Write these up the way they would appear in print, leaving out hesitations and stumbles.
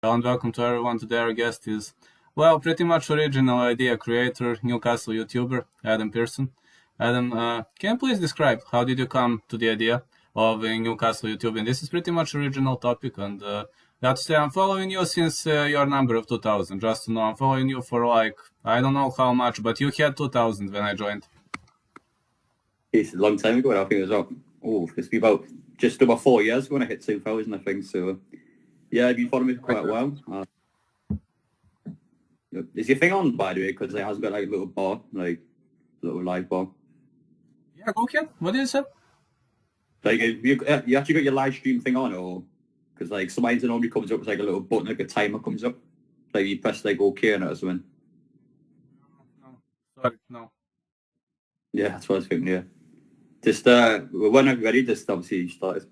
And welcome to everyone. Today our guest is, well, pretty much original idea creator, Newcastle YouTuber, Adam Pearson. Adam, can you please describe how did you come to the idea of Newcastle YouTube? And this is pretty much original topic, and got to say I'm following you since your number of 2000. Just to know, I'm following you for like, I don't know how much, but you had 2000 when I joined. It's a long time ago. I think it was it's been about just over 4 years when I hit 2000, I think. So, yeah, I've been following me for quite a while. Is your thing on, by the way? Because it has got like a little bar, like a little live bar. Yeah, go ahead. What did you say? Like, you actually got your live stream thing on, or because like sometimes it normally comes up with like a little button, like a timer comes up, like you press like OK on it or something. No, sorry, no. Yeah, that's what I was thinking. Yeah, just when I'm ready, just obviously started.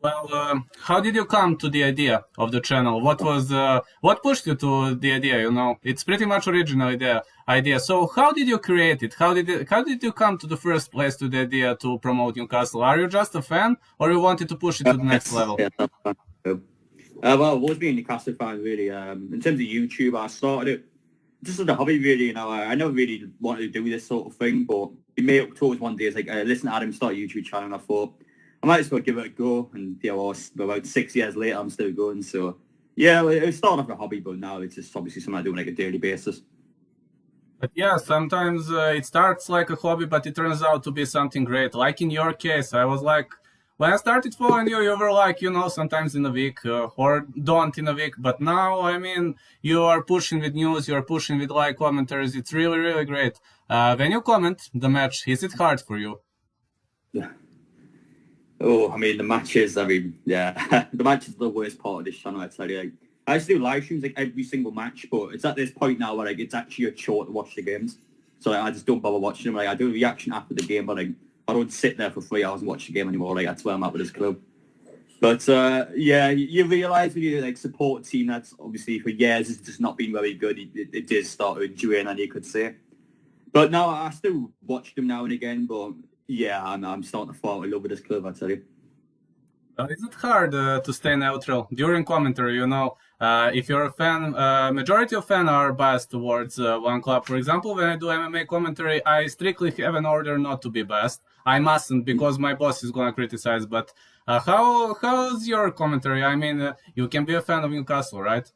Well, how did you come to the idea of the channel? What pushed you to the idea? You know, it's pretty much original idea. So how did you create it? How did you come to the first place to the idea to promote Newcastle? Are you just a fan, or you wanted to push it to the next level? Yeah, well, I've always been a Newcastle fan, really. In terms of YouTube, I started it just as a hobby, really. You know, I never really wanted to do this sort of thing, but we made up towards one day. It's like, listen to Adam start a YouTube channel, and I thought, I might as well give it a go, and about 6 years later, I'm still going. So, yeah, it started off a hobby, but now it's just obviously something I do on like a daily basis. But yeah, sometimes it starts like a hobby, but it turns out to be something great. Like in your case, I was like, when I started following you, you were like, you know, sometimes in a week or don't in a week. But now, I mean, you are pushing with news, you are pushing with like commentaries. It's really, really great. When you comment the match, is it hard for you? Yeah. Oh, I mean, the matches, yeah, the match is the worst part of this channel, I tell you. Like, I used to do live streams like every single match, but it's at this point now where like it's actually a chore to watch the games. So like, I just don't bother watching them. Like, I do a reaction after the game, but like, I don't sit there for 3 hours and watch the game anymore. Like, that's where I'm at with this club. But yeah, you realise when you like support a team that's obviously for years has just not been very good, it does start to drain, and you could say. But no, I still watch them now and again, but yeah, I'm starting to fall in love with this club, I tell you. Is it hard to stay neutral during commentary? You know, if you're a fan, majority of fans are biased towards one club. For example, when I do MMA commentary, I strictly have an order not to be biased. I mustn't because my boss is gonna criticize. But how's your commentary? I mean, you can be a fan of Newcastle, right?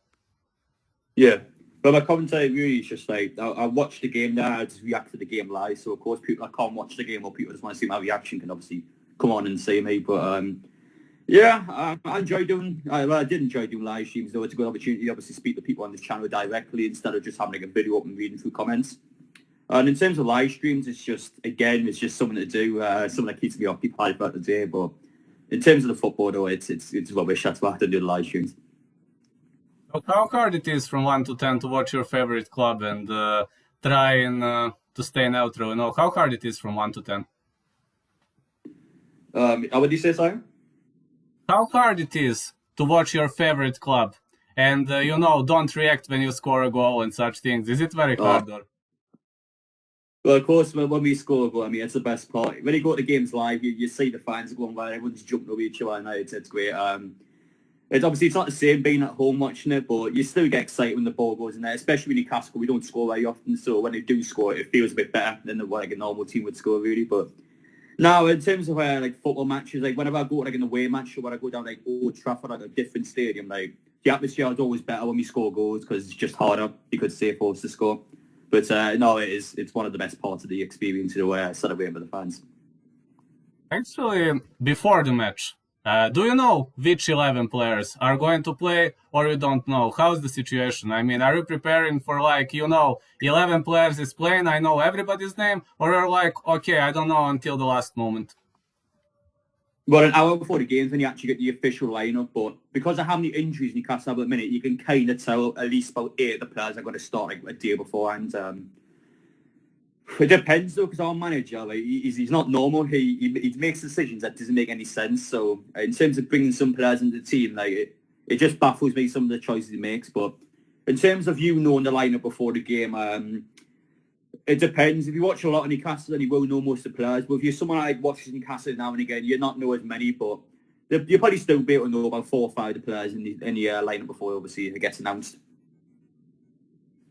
Yeah. But my commentary really is just like, I watch the game now, I just react to the game live. So, of course, people that can't watch the game or people that just want to see my reaction can obviously come on and see me. But, yeah, I enjoy doing, I did enjoy doing live streams, though. It's a good opportunity to obviously speak to people on this channel directly instead of just having like a video up and reading through comments. And in terms of live streams, it's just, again, it's just something to do, something that keeps me occupied throughout the day. But in terms of the football, though, it's rubbish. That's why I have to do the live streams. How hard it is from 1 to 10 to watch your favorite club and try and to stay neutral? You know, how hard it is from 1 to 10? How would you say, Simon? How hard it is to watch your favorite club and, you know, don't react when you score a goal and such things. Is it very hard? Well, of course, when we score a goal, I mean, it's the best part. When you go to the games live, you see the fans going by, everyone's jumping over each other, and it's great. It's obviously, it's not the same being at home watching it, but you still get excited when the ball goes in there, especially when Newcastle, we don't score very often, so when they do score, it feels a bit better than what like a normal team would score, really. But now, in terms of like football matches, like whenever I go to like an away match or when I go down like Old Trafford, like a different stadium, like the atmosphere is always better when we score goals because it's just harder, you could say, for us to score. But no, it's one of the best parts of the experience in a way, celebrating with the fans. Actually, before the match, do you know which 11 players are going to play or you don't know? How's the situation? I mean, are you preparing for like, you know, 11 players is playing, I know everybody's name, or you're like, okay, I don't know until the last moment? Well, an hour before the games when you actually get the official lineup, but because of how many injuries Newcastle have at the minute, you can kind of tell at least about 8 of the players are going to start like a day beforehand. It depends though, because our manager, like, he's not normal. He makes decisions that doesn't make any sense. So in terms of bringing some players into the team, like it just baffles me some of the choices he makes. But in terms of you knowing the lineup before the game, it depends. If you watch a lot of Newcastle, then you will know most of the players. But if you're someone like watches Newcastle now and again, you not know as many. But you'll probably still be able to know about 4 or 5 of the players in the lineup before obviously it gets announced.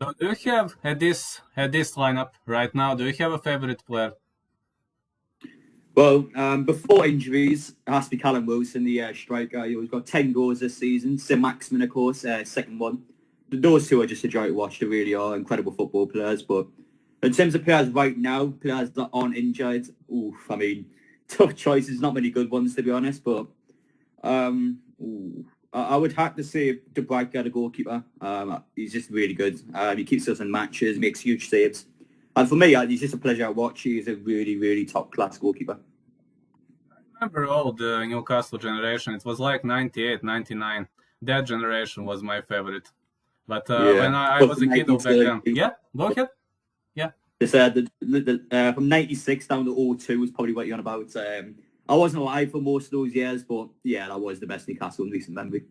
So do you have at this lineup right now? Do you have a favorite player? Well, before injuries, it has to be Callum Wilson, the striker. He's got 10 goals this season. Sim Maximin, of course, second one. Those two are just a joy to watch. They really are incredible football players. But in terms of players right now, players that aren't injured, I mean, tough choices. Not many good ones, to be honest. But I would have to say De Bruyne, the goalkeeper. He's just really good. He keeps us in matches, makes huge saves. And for me, he's just a pleasure to watch. He's a really, really top-class goalkeeper. I remember all the Newcastle generation. It was like 98, 99. That generation was my favorite. But when I was a kid back then... Yeah, go ahead. Yeah. From 96 down to 02 was probably what you're on about. I wasn't alive for most of those years, but yeah, that was the best Newcastle in recent memory.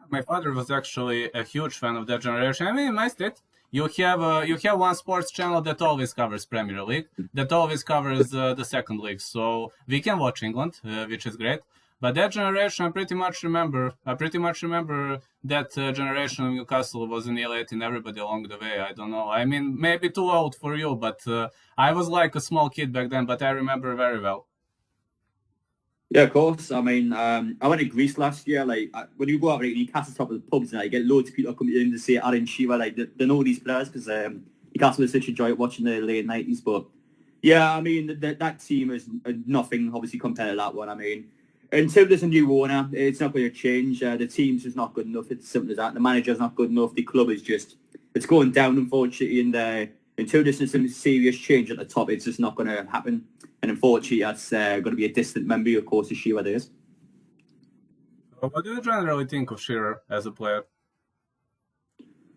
My father was actually a huge fan of that generation. I mean, in my state, you have one sports channel that always covers Premier League, that always covers the second league. So we can watch England, which is great. But that generation, I pretty much remember that generation of Newcastle was annihilating everybody along the way. I don't know. I mean, maybe too old for you, but I was like a small kid back then, but I remember very well. Yeah, of course. I mean, I went to Greece last year. Like, when you go out, like, Newcastle top of the pubs, and you get loads of people coming in to see Aaron Shearer. Like, they know these players because Newcastle was such a joy watching the late 90s. But yeah, I mean, that team is nothing, obviously, compared to that one. I mean, until there's a new owner, it's not going to change. The team's just not good enough. It's simple as that. The manager's not good enough. The club is just, it's going down, unfortunately. And until there's some serious change at the top, it's just not going to happen. And unfortunately, that's going to be a distant memory, of course, of Shearer is. What do you generally think of Shearer as a player?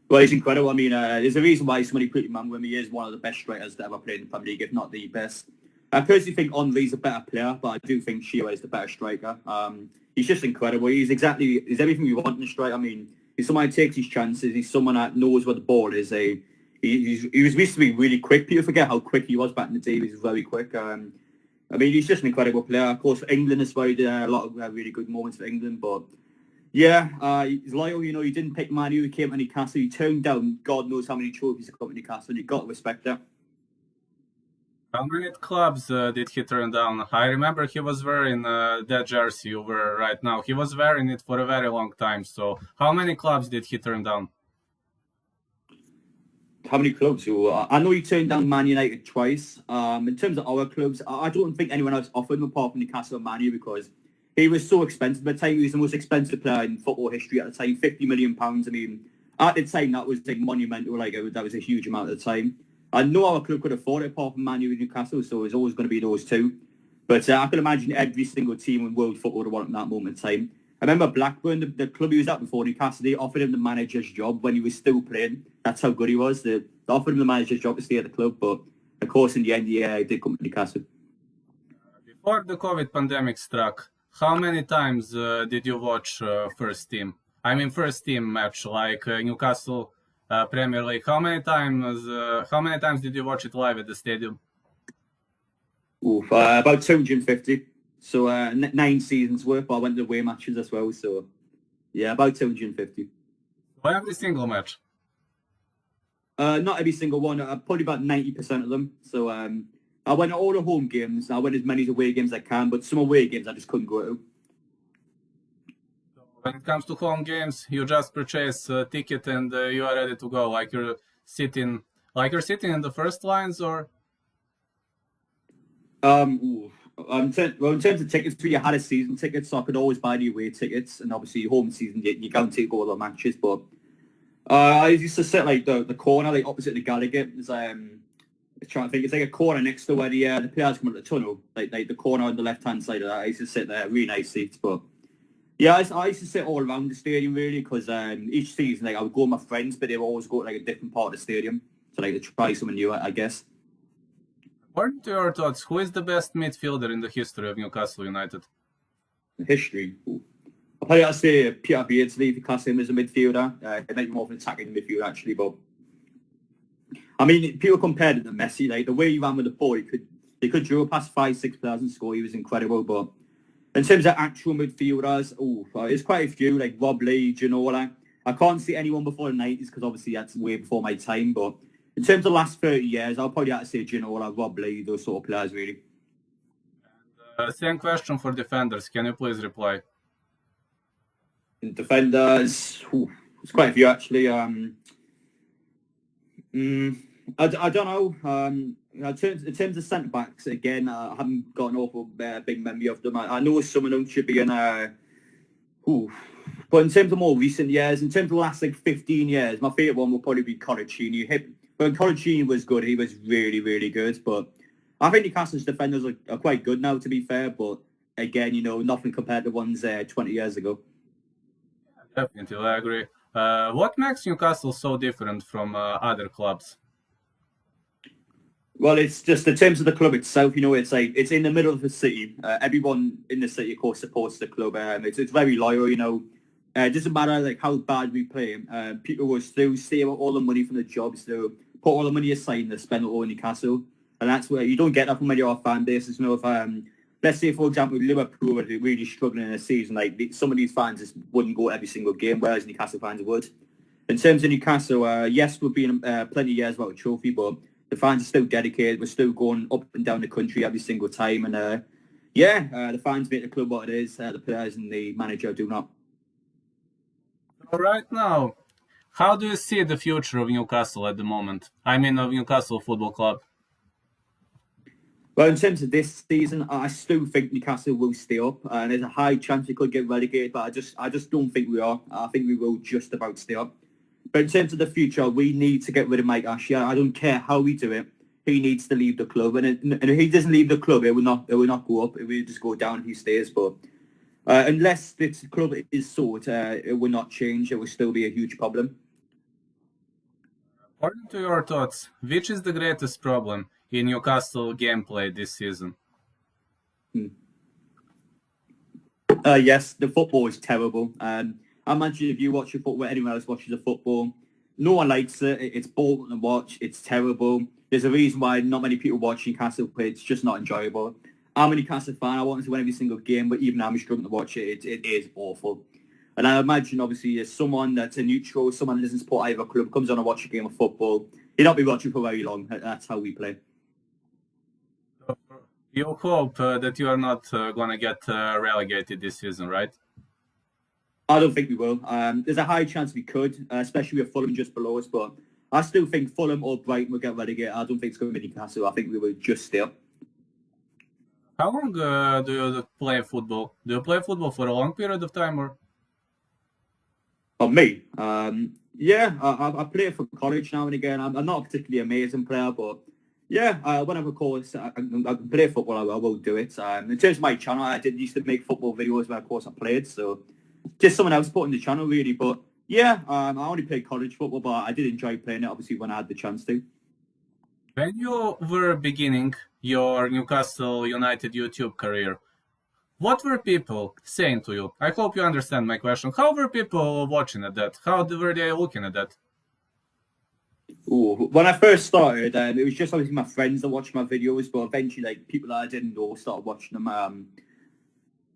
Well, he's incredible. I mean, there's a reason why so many people remember him. He is one of the best strikers that ever played in the Premier League, if not the best. I personally think Henry's a better player, but I do think Shearer is the better striker. He's just incredible. He's everything we want in a striker. I mean, he's someone who takes his chances. He's someone that knows where the ball is. He was used to be really quick. People forget how quick he was back in the day. He was very quick. I mean, he's just an incredible player. Of course, for England as well, he did a lot of really good moments for England. But yeah, he's loyal. You know, he didn't pick Man U. He came to Newcastle. He turned down God knows how many trophies to come to Newcastle. And you've got to respect that. How many clubs did he turn down? I remember he was wearing that jersey you wear right now. He was wearing it for a very long time. So how many clubs did he turn down? How many clubs? I know he turned down Man United twice. In terms of our clubs, I don't think anyone else offered him apart from Newcastle and Man U because he was so expensive. At the time, he was the most expensive player in football history at the time, £50 million. I mean, at the time, that was like monumental. Like that was a huge amount at the time. I know our club could afford it apart from Man U and Newcastle, so it's always going to be those two. But I can imagine every single team in world football would want him at that moment in time. I remember Blackburn, the club he was at before Newcastle, they offered him the manager's job when he was still playing. That's how good he was. They offered him the manager's job to stay at the club, but of course in the end he did come to Newcastle. Before the COVID pandemic struck, how many times did you watch first team match like Newcastle Premier League? How many times did you watch it live at the stadium? About 250. So 9 seasons worth, but I went to away matches as well. So yeah, about 250. Every single match? Not every single one. Probably about 90% of them. So I went to all the home games. I went as many away games as I can, but some away games I just couldn't go to. So when it comes to home games, you just purchase a ticket and you are ready to go, like you're sitting in the first lines, or? In terms of tickets, we had a season ticket, so I could always buy the away tickets, and obviously home season you guarantee to go to the matches. But I used to sit like the corner, like opposite the Gallagher. I'm trying to think, it's like a corner next to where the players come out the tunnel, like the corner on the left hand side of that. I used to sit there, really nice seats. But yeah, I used to sit all around the stadium really, because each season like I would go with my friends, but they would always go to like a different part of the stadium, so like to try something new, I guess. According to your thoughts, who is the best midfielder in the history of Newcastle United? History? I'll probably have to say Peter Beardsley, if you class him as a midfielder. He might be more of an attacking midfielder, actually, but I mean, people compared it to Messi, like the way he ran with the ball, he could drill past 5-6 players and score. He was incredible, but In terms of actual midfielders, there's quite a few, like Rob Lee, Ginola. I can't see anyone before the 90s because obviously that's way before my time. But in terms of the last 30 years, I'll probably have to say Ginola, Rob Lee, those sort of players, really. Same question for defenders. Can you please reply? In defenders, there's quite a few, actually. I don't know. In terms of centre backs, again, I haven't got an awful big memory of them. I know some of them should be in. But in terms of more recent years, in terms of the last 15 years, my favourite one will probably be Corricini. When Corricini was good, he was really, really good. But I think Newcastle's defenders are quite good now, to be fair. But again, nothing compared to ones 20 years ago. Definitely, I agree. What makes Newcastle so different from other clubs? Well, it's just in terms of the club itself. It's in the middle of the city. Everyone in the city, of course, supports the club. It's very loyal. It doesn't matter how bad we play. People will still save all the money from the jobs. They'll put all the money aside and they spend it all in Newcastle. And that's where you don't get that from many of our fan bases. If let's say, for example, Liverpool are really struggling in a season, some of these fans just wouldn't go every single game, whereas Newcastle fans would. In terms of Newcastle, yes, we've been plenty of years without a trophy, but the fans are still dedicated. We're still going up and down the country every single time. And the fans make the club what it is. The players and the manager do not. Right now, how do you see the future of Newcastle at the moment? I mean, of Newcastle Football Club. Well, in terms of this season, I still think Newcastle will stay up. And there's a high chance we could get relegated, but I just don't think we are. I think we will just about stay up. But in terms of the future, we need to get rid of Mike Ashley. I don't care how we do it. He needs to leave the club. And if he doesn't leave the club, it will not go up. It will just go down if he stays. But unless this club is sold, it will not change. It will still be a huge problem. According to your thoughts, which is the greatest problem in Newcastle gameplay this season? Yes, the football is terrible. I imagine if you watch a football, anyone else watches a football, no one likes it. It's boring to watch. It's terrible. There's a reason why not many people watch Newcastle play. It's just not enjoyable. I'm a Newcastle fan. I want to win every single game, but even I'm struggling to watch it. It is awful. And I imagine, obviously, as someone that's a neutral, someone who doesn't support either club, comes on and watch a game of football, you'll not be watching for very long. That's how we play. You hope that you are not going to get relegated this season, right? I don't think we will. There's a high chance we could, especially with Fulham just below us. But I still think Fulham or Brighton will get relegated. I don't think it's going to be Newcastle. I think we will just stay up. How long do you play football? Do you play football for a long period of time, or? Oh, me? I play for college now and again. I'm not a particularly amazing player, but whenever course I can play football, I will do it. In terms of my channel, I did used to make football videos when, of course, I played. So just someone else putting the channel, really. But I only played college football, but I did enjoy playing it, obviously, when I had the chance to. When you were beginning your Newcastle United YouTube career, what were people saying to you? I hope you understand my question. How were people watching at that? How were they looking at that? When I first started, it was just obviously my friends that watched my videos, but eventually, people that I didn't know started watching them.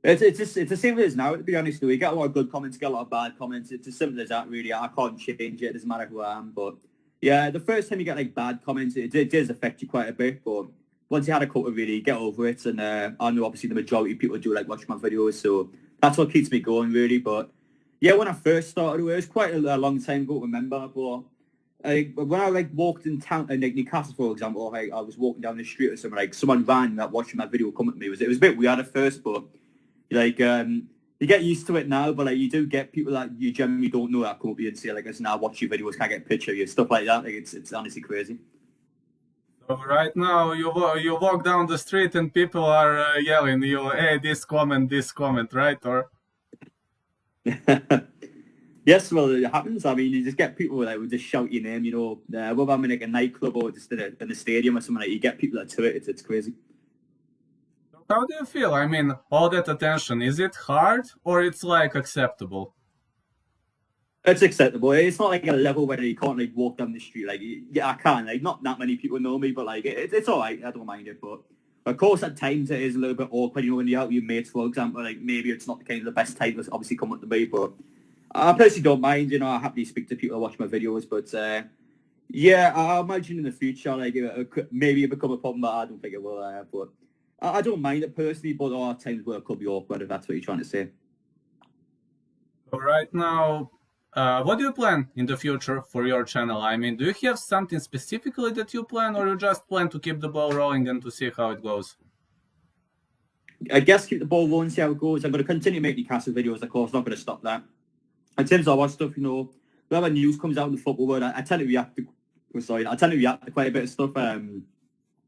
It's the same as now, to be honest with you. You get a lot of good comments, get a lot of bad comments. It's as simple as that, really. I can't change it. It doesn't matter who I am. But yeah, the first time you get bad comments, it does affect you quite a bit. But once you had a couple, really, you get over it. And I know obviously the majority of people do watch my videos, so that's what keeps me going, really. But yeah, when I first started, it was quite a long time ago to remember. But when I walked in town, in Newcastle, for example, I was walking down the street or something, someone ran watching my video come at me. It was a bit weird at first, but you get used to it now. But you do get people that you generally don't know that come up to you and say listen, I watch your videos, can I get a picture of you, stuff like that. It's honestly crazy. So right now you walk down the street and people are yelling you, hey, this comment, right? Or yes, well, it happens. I mean, you just get people who just shout your name, whether I'm in a nightclub or just in a stadium or something, you get people that do it. It's crazy. How do you feel? I mean, all that attention, is it hard or it's acceptable? It's acceptable. It's not a level where you can't walk down the street. I can. Not that many people know me, but it's all right. I don't mind it. But Of course, at times it is a little bit awkward, when you're out with your mates, for example, like maybe it's not the kind of the best time to obviously come up to me, but I personally don't mind, I happily speak to people that watch my videos, but yeah, I imagine in the future, like, maybe it become a problem, but I don't think it will, but I don't mind it personally, but there are times where it could be awkward, if that's what you're trying to say. Right now, what do you plan in the future for your channel? I mean, do you have something specifically that you plan, or you just plan to keep the ball rolling and to see how it goes? I guess keep the ball rolling, see how it goes. I'm going to continue making Newcastle videos, of course, not going to stop that. In terms of other stuff, whenever news comes out in the football world, I tend to react to quite a bit of stuff.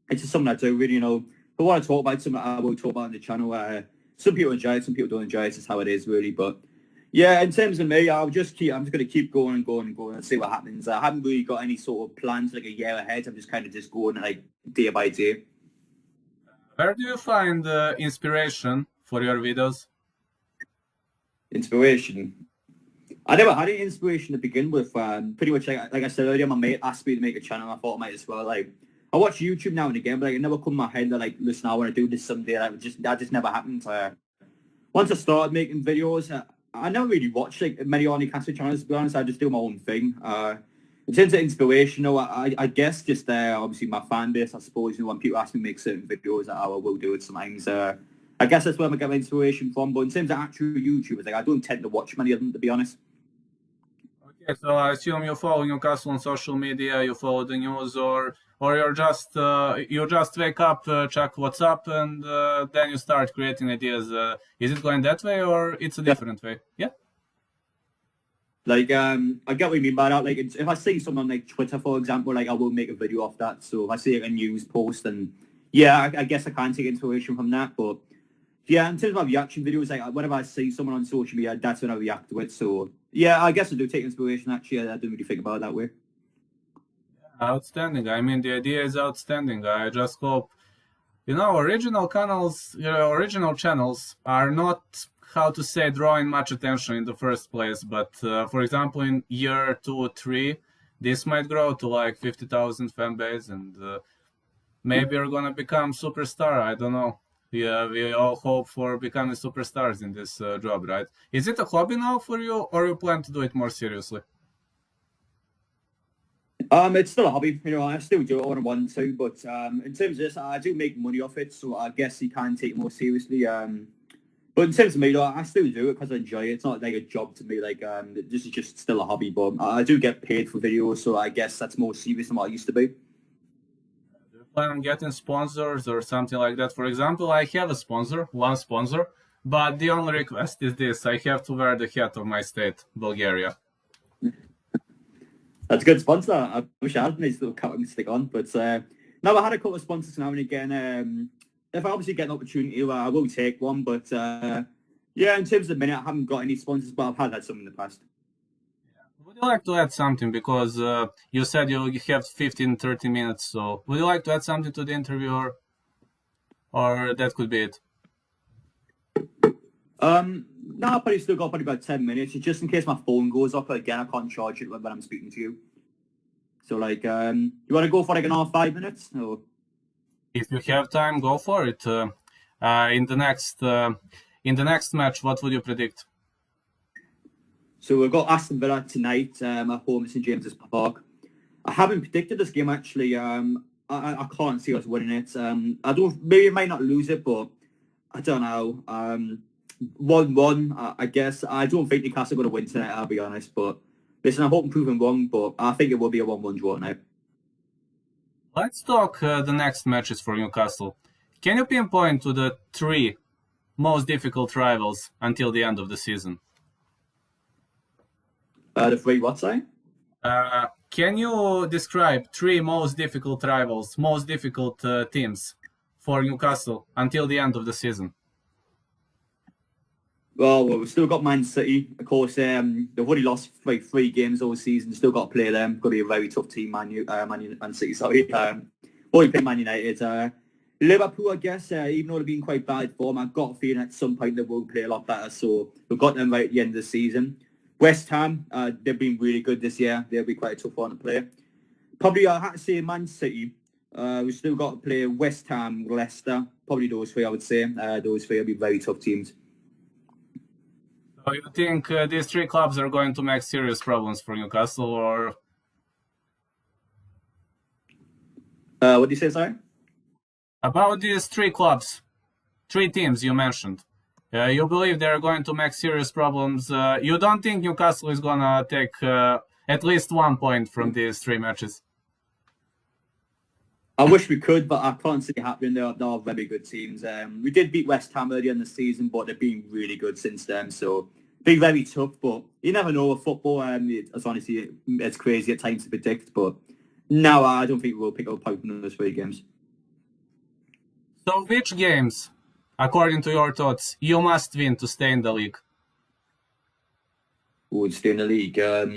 It's just something I do, really, But what I talk about, something I will talk about on the channel. Some people enjoy it, some people don't enjoy it. It's just how it is, really. But yeah, in terms of me, I'm just going to keep going and going and going and see what happens. I haven't really got any sort of plans like a year ahead. I'm just kind of just going like day by day. Where do you find inspiration for your videos? Inspiration? I never had any inspiration to begin with. Pretty much, like I said earlier, my mate asked me to make a channel. I thought I might as well. Like, I watch YouTube now and again, but like, it never come in my head that, like, listen, I want to do this someday. That just never happened. Once I started making videos, I never really watched like many Newcastle channels, to be honest. I just do my own thing. In terms of inspiration, I guess just obviously my fan base, I suppose. When people ask me to make certain videos, I will do it sometimes. I guess that's where I get my inspiration from. But in terms of actual YouTubers, like, I don't tend to watch many of them, to be honest. Okay, so I assume you follow Newcastle on social media, you follow the news, or you're just you just wake up, check what's up, and then you start creating ideas. Is it going that way, or it's a different way? Yeah. Like, I get what you mean by that. Like, if I see someone on like Twitter, for example, like, I will make a video off that. So if I see like a news post, and yeah, I guess I can take inspiration from that. But yeah, in terms of my reaction videos, like, whenever I see someone on social media, that's when I react to it. So yeah, I guess I do take inspiration. Actually, I didn't really think about it that way. Outstanding. I mean, the idea is outstanding. I just hope, original channels are not, how to say, drawing much attention in the first place. But for example, in year 2 or 3, this might grow to like 50,000 fan base, and maybe you're gonna become superstar. I don't know. Yeah, we all hope for becoming superstars in this job, right? Is it a hobby now for you, or you plan to do it more seriously? It's still a hobby, I still do it when I want to, but in terms of this, I do make money off it, so I guess you can take it more seriously. But in terms of me, though, I still do it because I enjoy it. It's not like a job to me. Like, this is just still a hobby, but I do get paid for videos, so I guess that's more serious than what I used to be. Do you plan on getting sponsors or something like that? For example, I have one sponsor, but the only request is this: I have to wear the hat of my state, Bulgaria. That's a good sponsor. I wish I had a nice little cap and stick on, but no, I had a couple of sponsors now and again. If I obviously get an opportunity, I will take one. But yeah, in terms of the minute, I haven't got any sponsors, but I've had some in the past. Would you like to add something? Because you said you have 15, 30 minutes. So would you like to add something to the interview, or that could be it? No, I've probably still got probably about 10 minutes. Just in case my phone goes off again, I can't charge it when I'm speaking to you. So, like, you want to go for like another 5 minutes? Or? If you have time, go for it. In the next match, what would you predict? So we've got Aston Villa tonight at home at St James's Park. I haven't predicted this game actually. I can't see us winning it. Maybe I might not lose it, but I don't know. 1-1, I guess. I don't think Newcastle are going to win tonight, I'll be honest. But listen, I hope I'm proven wrong, but I think it will be a 1-1 draw tonight. Let's talk the next matches for Newcastle. Can you pinpoint to the 3 most difficult rivals until the end of the season? The 3 what, sorry? Can you describe 3 most difficult rivals, most difficult teams for Newcastle until the end of the season? Well, we've still got Man City. Of course, they've already lost like 3 games all season. Still got to play them. Going to be a very tough team, Man City. Sorry. Already play Man United. Liverpool, I guess, even though they've been quite bad form, I've got a feeling at some point they will play a lot better. So we've got them right at the end of the season. West Ham, they've been really good this year. They'll be quite a tough one to play. Probably I had to say Man City. We've still got to play West Ham, Leicester. Probably those three, I would say. Those three will be very tough teams. So you think these three clubs are going to make serious problems for Newcastle, or What do you say, sorry? about these three clubs, three teams you mentioned? You believe they're going to make serious problems? You don't think Newcastle is going to take at least 1 point from these three matches? I wish we could, but I can't see it happening. They're very good teams. We did beat West Ham earlier in the season, but they've been really good since then. So be very tough, but you never know with football. It's honestly, it's crazy at times to predict, but no, I don't think we'll pick up a point in those three games. So which games, according to your thoughts, you must win to stay in the league? Who would stay in the league? I'll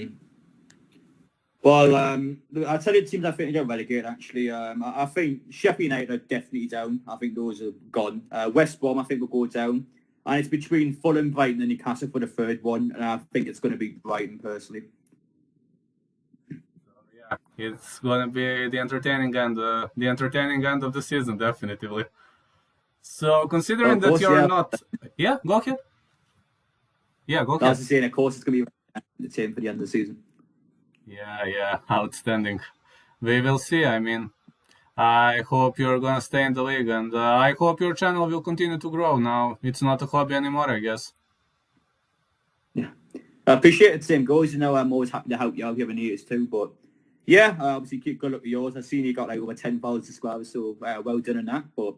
tell you the teams I think are get relegated, actually. I think Sheffield United are definitely down. I think those are gone. West Brom, I think, will go down. And it's between Fulham, Brighton and Newcastle for the third one. And I think it's going to be Brighton, personally. Yeah, it's going to be the entertaining end of the season, definitely. So considering that you're not... Yeah, go ahead. Yeah, go ahead. I was just saying, of course, it's going to be the same for the end of the season. Yeah, outstanding. We will see. I mean, I hope you're gonna stay in the league, and I hope your channel will continue to grow. Now it's not a hobby anymore, I guess. Yeah, I appreciate it. Same goes. You know, I'm always happy to help you out if you ever need us too. But yeah, obviously keep good luck with yours. I've seen you got like over 10,000 subscribers, so well done on that. But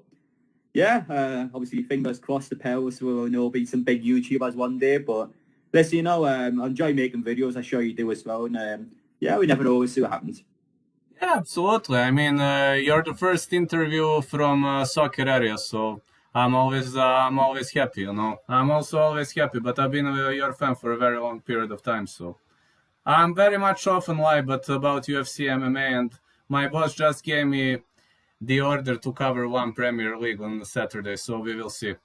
yeah, obviously fingers crossed the pair of us will be some big YouTubers one day. But let's see, you know, I enjoy making videos. I'm sure you do as well. And yeah, we never know. We'll see what happens. Yeah, absolutely. I mean, you're the first interview from soccer area, so I'm always happy. You know, I'm also always happy. But I've been your fan for a very long period of time, so I'm very much often lie, but about UFC, MMA, and my boss just gave me the order to cover one Premier League on Saturday, so we will see.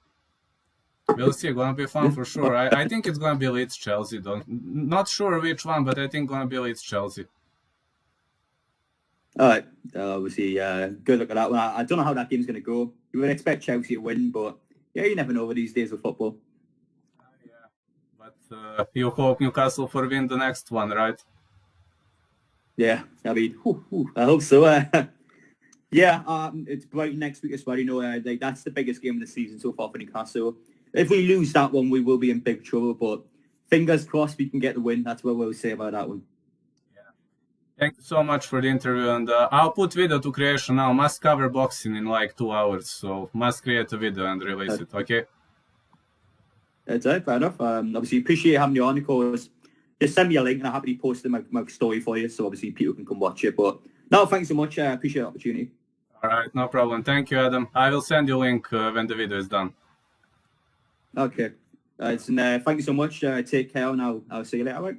We'll see. Gonna be fun for sure. I think it's gonna be Leeds Chelsea. Not sure which one, but I think gonna be Leeds Chelsea. All right. Obviously, good luck at that one. I don't know how that game's gonna go. You would expect Chelsea to win, but yeah, you never know with these days of football. Yeah, but you hope Newcastle for win the next one, right? Yeah, I mean, I hope so. Yeah, it's Brighton next week as well. You know, that's the biggest game of the season so far for Newcastle. If we lose that one, we will be in big trouble. But fingers crossed we can get the win. That's what we'll say about that one. Yeah. Thank you so much for the interview. And I'll put video to creation now. Must cover boxing in like 2 hours. So must create a video and release it, okay? That's it, fair enough. Obviously, appreciate having you on, of course. Just send me a link and I'll happily post my story for you. So obviously people can come watch it. But no, thanks so much. I appreciate the opportunity. All right, no problem. Thank you, Adam. I will send you a link when the video is done. Okay. Thank you so much. Take care and I'll see you later. All right.